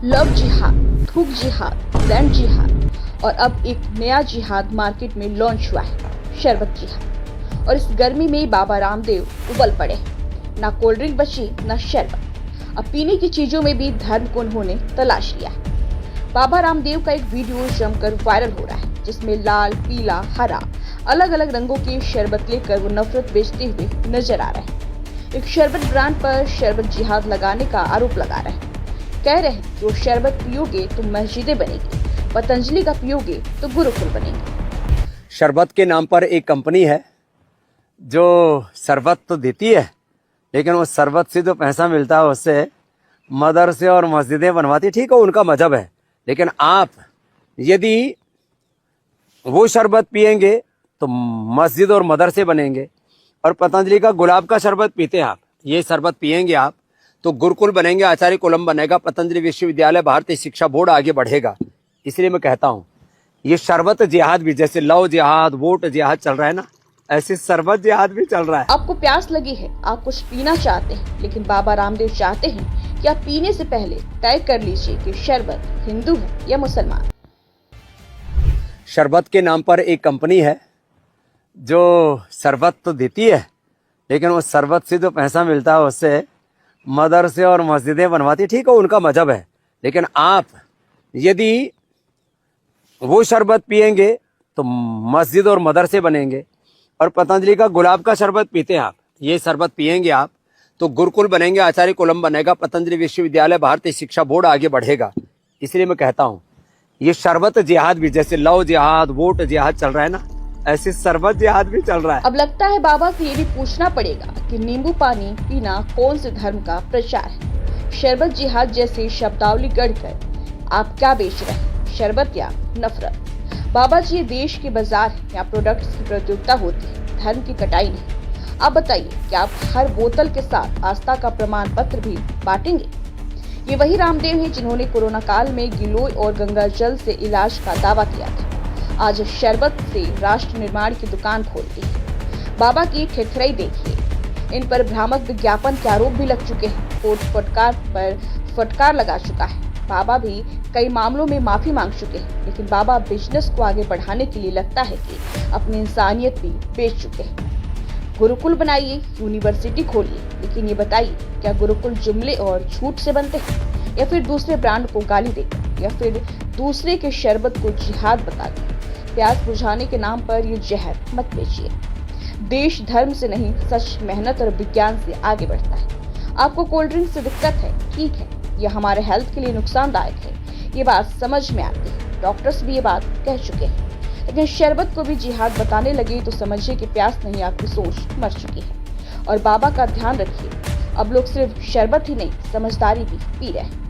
Love जिहाद, थूक जिहाद, लैंड जिहाद और अब एक नया जिहाद मार्केट में लॉन्च हुआ है, शरबत जिहाद। और इस गर्मी में बाबा रामदेव उबल पड़े। ना कोल्ड ड्रिंक बची ना शरबत। अब पीने की चीजों में भी धर्म को उन्होंने तलाश लिया है। बाबा रामदेव का एक वीडियो जमकर वायरल हो रहा है, जिसमें लाल, पीला, हरा अलग अलग रंगों के शरबत लेकर वो नफरत बेचते हुए नजर आ रहे हैं। एक शरबत ब्रांड पर शरबत जिहाद लगाने का आरोप लगा रहे हैं। कह रहे हैं जो शरबत पियोगे तो मस्जिदें बनेगी, पतंजलि का पियोगे तो गुरुकुल बनेगी। शरबत के नाम पर एक कंपनी है जो शरबत तो देती है, लेकिन उस शरबत से जो पैसा मिलता है उससे मदरसे और मस्जिदें बनवाती। ठीक है, उनका मजहब है, लेकिन आप यदि वो शरबत पिएंगे तो मस्जिद और मदरसे बनेंगे। और पतंजलि का गुलाब का शरबत पीते हैं आप, ये शरबत पिएंगे आप तो गुरुकुल बनेंगे, आचार्य कुलम बनेगा, पतंजलि विश्वविद्यालय, भारतीय शिक्षा बोर्ड आगे बढ़ेगा। इसलिए मैं कहता हूँ ये शरबत जिहाद भी, जैसे लव जिहाद, वोट जिहाद चल रहा है ना, ऐसे शरबत जिहाद भी चल रहा है। आपको प्यास लगी है, आप कुछ पीना चाहते हैं, लेकिन बाबा रामदेव चाहते हैं कि आप पीने से पहले तय कर लीजिए कि शरबत हिंदू है या मुसलमान। शरबत के नाम पर एक कंपनी है जो शरबत तो देती है, लेकिन उस शरबत से जो पैसा मिलता है उससे मदरसे और मस्जिदें बनवाती। ठीक है, उनका मजहब है, लेकिन आप यदि वो शरबत पिएंगे तो मस्जिद और मदरसे बनेंगे। और पतंजलि का गुलाब का शरबत पीते हैं आप, ये शरबत पिएंगे आप तो गुरुकुल बनेंगे, आचार्य कुलम बनेगा, पतंजलि विश्वविद्यालय, भारतीय शिक्षा बोर्ड आगे बढ़ेगा। इसलिए मैं कहता हूँ ये शरबत जिहाद भी, जैसे लव जिहाद, वोट जिहाद चल रहा है ना, ऐसे शरबत जिहाद भी चल रहा है। अब लगता है बाबा से ये भी पूछना पड़ेगा कि नींबू पानी पीना कौन से धर्म का प्रचार है। शरबत जिहाद जैसे शब्दावली गढ़कर आप क्या बेच रहे हैं, शरबत या नफरत? बाबा जी, ये देश के बाजार है, यहाँ प्रोडक्ट्स की प्रतियोगिता होती है, धर्म की कटाई नहीं। आप बताइए कि आप हर बोतल के साथ आस्था का प्रमाण पत्र भी बांटेंगे? ये वही रामदेव हैं जिन्होंने कोरोना काल में गिलोय और गंगा जल से इलाज का दावा किया था। आज शरबत से राष्ट्र निर्माण की दुकान खोल दी है। बाबा की ठिठुराई देखिए। इन पर भ्रामक विज्ञापन के आरोप भी लग चुके हैं। कोर्ट फटकार पर फटकार लगा चुका है। बाबा भी कई मामलों में माफी मांग चुके हैं, लेकिन बाबा बिजनेस को आगे बढ़ाने के लिए लगता है कि अपनी इंसानियत भी बेच चुके हैं। गुरुकुल बनाइए, यूनिवर्सिटी खोलिए, लेकिन ये बताइए क्या गुरुकुल जुमले और झूठ से बनते हैं, या फिर दूसरे ब्रांड को गाली देकर, या फिर दूसरे के शरबत को जिहाद बताकर? प्यास बुझाने के नाम पर ये जहर मत बेचिए। देश धर्म से नहीं, सच, मेहनत और विज्ञान से आगे बढ़ता है। आपको कोल्ड ड्रिंक से दिक्कत है, ठीक है, यह हमारे हेल्थ के लिए नुकसानदायक है, ये बात समझ में आती है। डॉक्टर्स भी ये बात कह चुके हैं, लेकिन शरबत को भी जिहाद बताने लगे तो समझिए कि प्यास नहीं, आपकी सोच मर चुकी है। और बाबा का ध्यान रखिए, अब लोग सिर्फ शरबत ही नहीं, समझदारी भी पी रहे हैं।